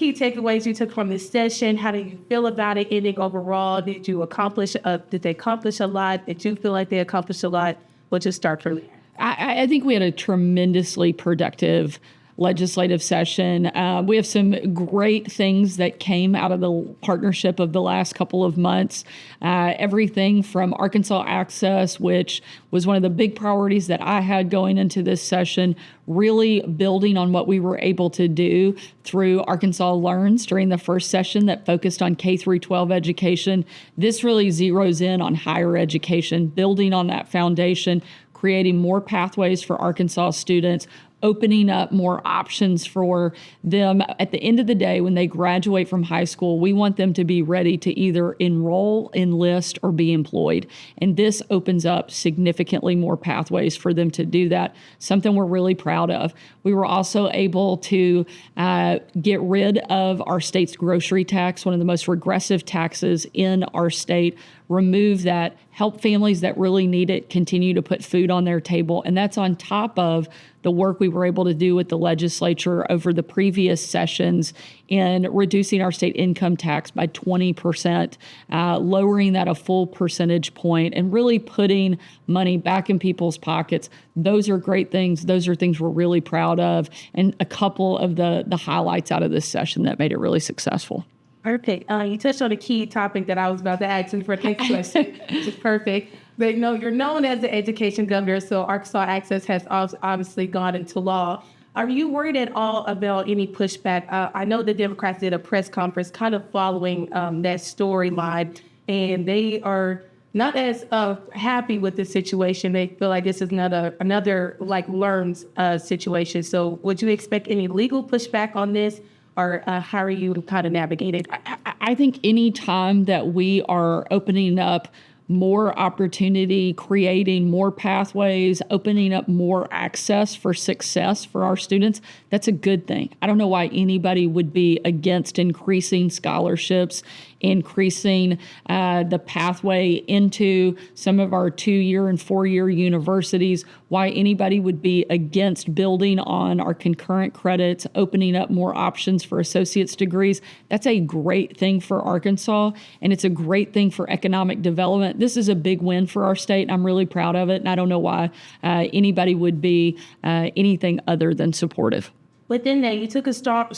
key takeaways you took from this session? How do you feel about it ending overall? Did they accomplish a lot? Did you feel like they accomplished a lot? We'll just start from there. I think we had a tremendously productive legislative session. We have some great things that came out of the partnership of the last couple of months. Everything from Arkansas Access, which was one of the big priorities that I had going into this session, really building on what we were able to do through Arkansas Learns during the first session that focused on K through 12 education. This really zeroes in on higher education, building on that foundation, creating more pathways for Arkansas students, opening up more options for them. At the end of the day, when they graduate from high school, we want them to be ready to either enroll, enlist, or be employed. And this opens up significantly more pathways for them to do that, something we're really proud of. We were also able to get rid of our state's grocery tax, one of the most regressive taxes in our state, remove that, help families that really need it continue to put food on their table. And that's on top of the work we were able to do with the legislature over the previous sessions in reducing our state income tax by 20%, lowering that a full percentage point, and really putting money back in people's pockets. Those are great things. Those are things we're really proud of, and a couple of the highlights out of this session that made it really successful. Perfect. You touched on a key topic that I was about to ask you for the next question, which is perfect. But you're known as the education governor, so Arkansas Access has obviously gone into law. Are you worried at all about any pushback? I know the Democrats did a press conference kind of following that storyline, and they are not as happy with the situation. They feel like this is another like Learns situation. So would you expect any legal pushback on this? Or how are you kind of navigating? I think any time that we are opening up more opportunity, creating more pathways, opening up more access for success for our students, that's a good thing. I don't know why anybody would be against increasing scholarships, increasing the pathway into some of our 2-year and 4-year universities, why anybody would be against building on our concurrent credits, opening up more options for associate's degrees. That's a great thing for Arkansas, and it's a great thing for economic development. This is a big win for our state, and I'm really proud of it, and I don't know why anybody would be anything other than supportive. Within that, you took a strong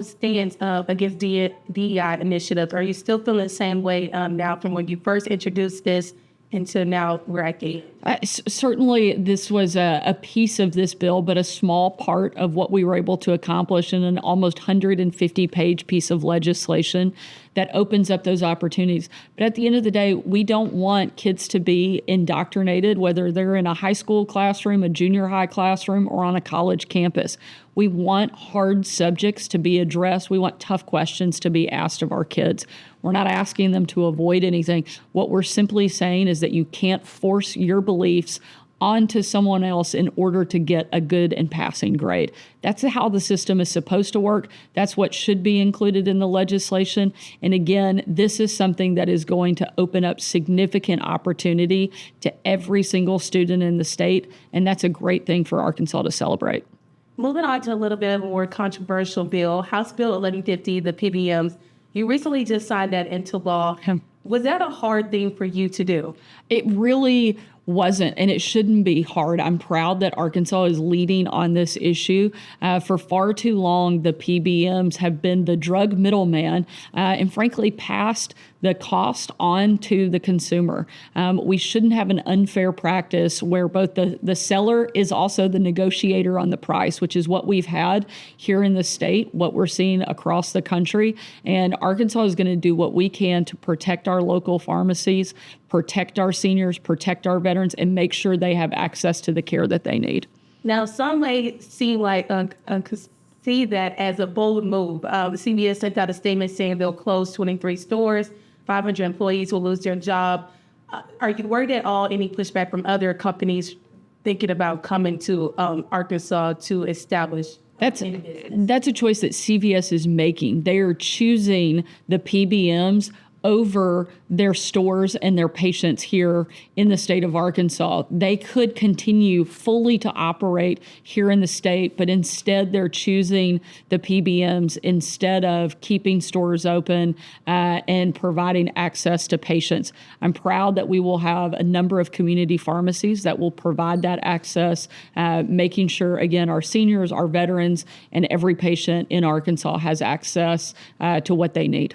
stance against DEI initiatives. Are you still feeling the same way now from when you first introduced this until now we're at the certainly, this was a piece of this bill, but a small part of what we were able to accomplish in an almost 150-page piece of legislation that opens up those opportunities. But at the end of the day, we don't want kids to be indoctrinated, whether they're in a high school classroom, a junior high classroom, or on a college campus. We want hard subjects to be addressed. We want tough questions to be asked of our kids. We're not asking them to avoid anything. What we're simply saying is that you can't force your beliefs onto someone else in order to get a good and passing grade. That's how the system is supposed to work. That's what should be included in the legislation. And again, this is something that is going to open up significant opportunity to every single student in the state. And that's a great thing for Arkansas to celebrate. Moving on to a little bit of a more controversial bill, House Bill 1150, the PBMs. You recently just signed that into law. Was that a hard thing for you to do? It really wasn't, and it shouldn't be hard. I'm proud that Arkansas is leading on this issue. For far too long, the PBMs have been the drug middleman and frankly passed the cost on to the consumer. We shouldn't have an unfair practice where both the seller is also the negotiator on the price, which is what we've had here in the state, what we're seeing across the country. And Arkansas is going to do what we can to protect our local pharmacies, protect our seniors, protect our veterans, and make sure they have access to the care that they need. Now, some may seem like see that as a bold move. CVS sent out a statement saying they'll close 23 stores, 500 employees will lose their job. Are you worried at all any pushback from other companies thinking about coming to Arkansas to establish? That's a choice that CVS is making. They are choosing the PBMs over their stores and their patients here in the state of Arkansas. They could continue fully to operate here in the state, but instead they're choosing the PBMs instead of keeping stores open and providing access to patients. I'm proud that we will have a number of community pharmacies that will provide that access, making sure, again, our seniors, our veterans, and every patient in Arkansas has access to what they need.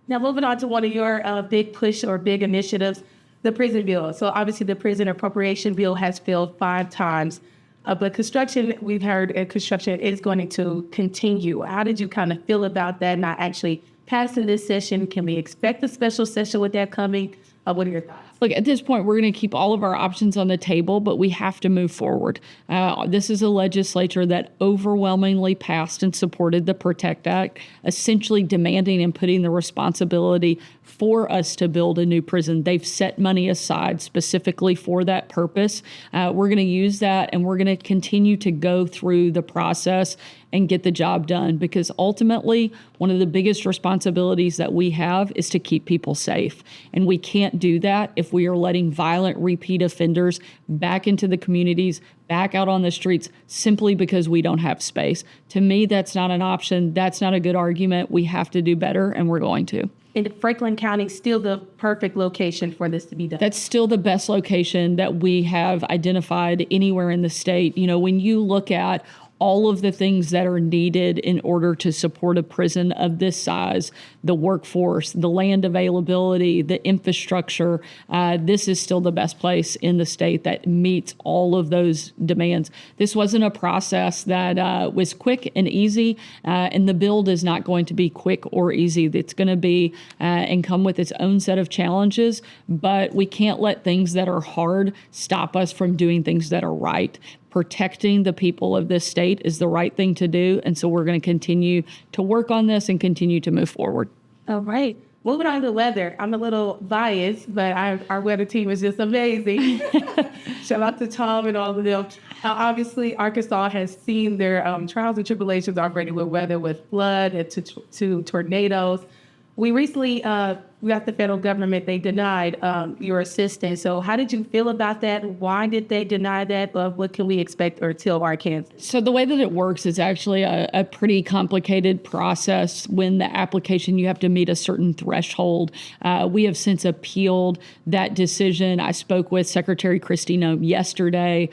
Now, moving on to one of your big push or big initiatives, the prison bill. So obviously the prison appropriation bill has failed 5 times, but construction, we've heard construction is going to continue. How did you kind of feel about that not actually passing this session? Can we expect a special session with that coming? What are your thoughts? Look, at this point, we're going to keep all of our options on the table, but we have to move forward. This is a legislature that overwhelmingly passed and supported the PROTECT Act, essentially demanding and putting the responsibility for us to build a new prison. They've set money aside specifically for that purpose. We're going to use that, and we're going to continue to go through the process and get the job done, because ultimately, one of the biggest responsibilities that we have is to keep people safe. And we can't do that if we are letting violent repeat offenders back into the communities, back out on the streets, simply because we don't have space. To me, that's not an option. That's not a good argument. We have to do better, and we're going to. And Franklin County is still the perfect location for this to be done. That's still the best location that we have identified anywhere in the state. You know, when you look at all of the things that are needed in order to support a prison of this size, the workforce, the land availability, the infrastructure, this is still the best place in the state that meets all of those demands. This wasn't a process that was quick and easy, and the build is not going to be quick or easy. It's going to be and come with its own set of challenges, but we can't let things that are hard stop us from doing things that are right. Protecting the people of this state is the right thing to do. And so we're going to continue to work on this and continue to move forward. All right. Moving on to weather. I'm a little biased, but our weather team is just amazing. Shout out to Tom and all of them. Obviously, Arkansas has seen their trials and tribulations already with weather, with flood and to tornadoes. We recently got the federal government, they denied your assistance. So how did you feel about that? Why did they deny that? What can we expect or tell Arkansas? So the way that it works is actually a pretty complicated process. When the application, you have to meet a certain threshold. We have since appealed that decision. I spoke with Secretary Kristi Noem yesterday.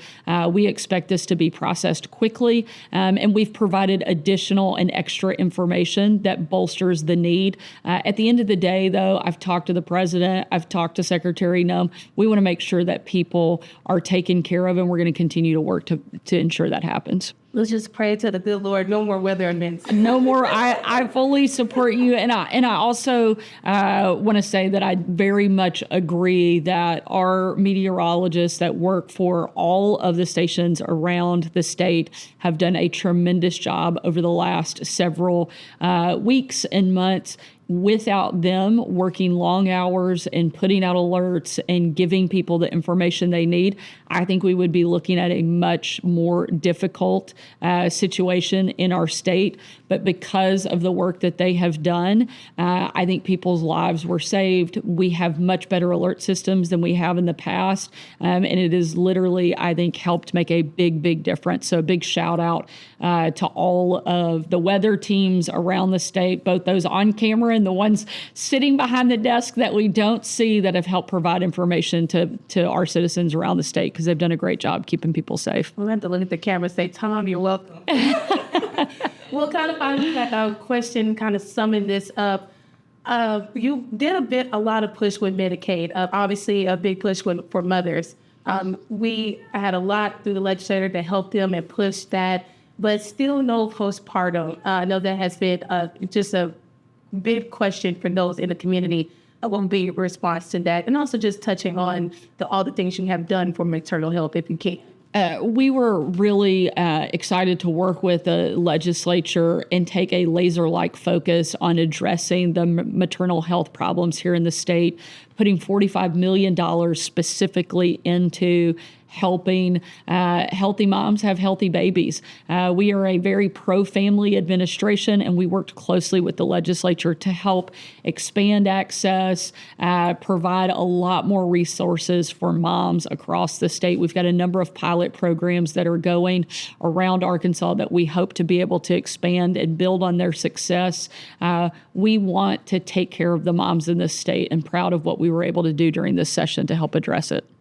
We expect this to be processed quickly, and we've provided additional and extra information that bolsters the need. At the end of the day, though, I've talked to the president, I've talked to Secretary Noem. We want to make sure that people are taken care of, and we're going to continue to work to ensure that happens. Let's just pray to the good Lord. No more weather events. No more. I fully support you. And I also want to say that I very much agree that our meteorologists that work for all of the stations around the state have done a tremendous job over the last several weeks and months. Without them working long hours and putting out alerts and giving people the information they need, I think we would be looking at a much more difficult situation in our state. But because of the work that they have done, I think people's lives were saved. We have much better alert systems than we have in the past. And it has literally, I think, helped make a big, big difference. So a big shout out to all of the weather teams around the state, both those on camera and the ones sitting behind the desk that we don't see, that have helped provide information to our citizens around the state, because they've done a great job keeping people safe. We'll have to look at the camera and say, Tom, you're welcome. Well, kind of finally, a question, kind of summing this up. You did a lot of push with Medicaid, obviously a big push for mothers. We had a lot through the legislature to help them and push that, but still no postpartum. I know that has been just a big question for those in the community. What will be your response to that? And also just touching on all the things you have done for maternal health, if you can. We were really excited to work with the legislature and take a laser-like focus on addressing the maternal health problems here in the state, putting $45 million specifically into helping healthy moms have healthy babies. We are a very pro-family administration, and we worked closely with the legislature to help expand access, provide a lot more resources for moms across the state. We've got a number of pilot programs that are going around Arkansas that we hope to be able to expand and build on their success. We want to take care of the moms in this state, and proud of what we were able to do during this session to help address it.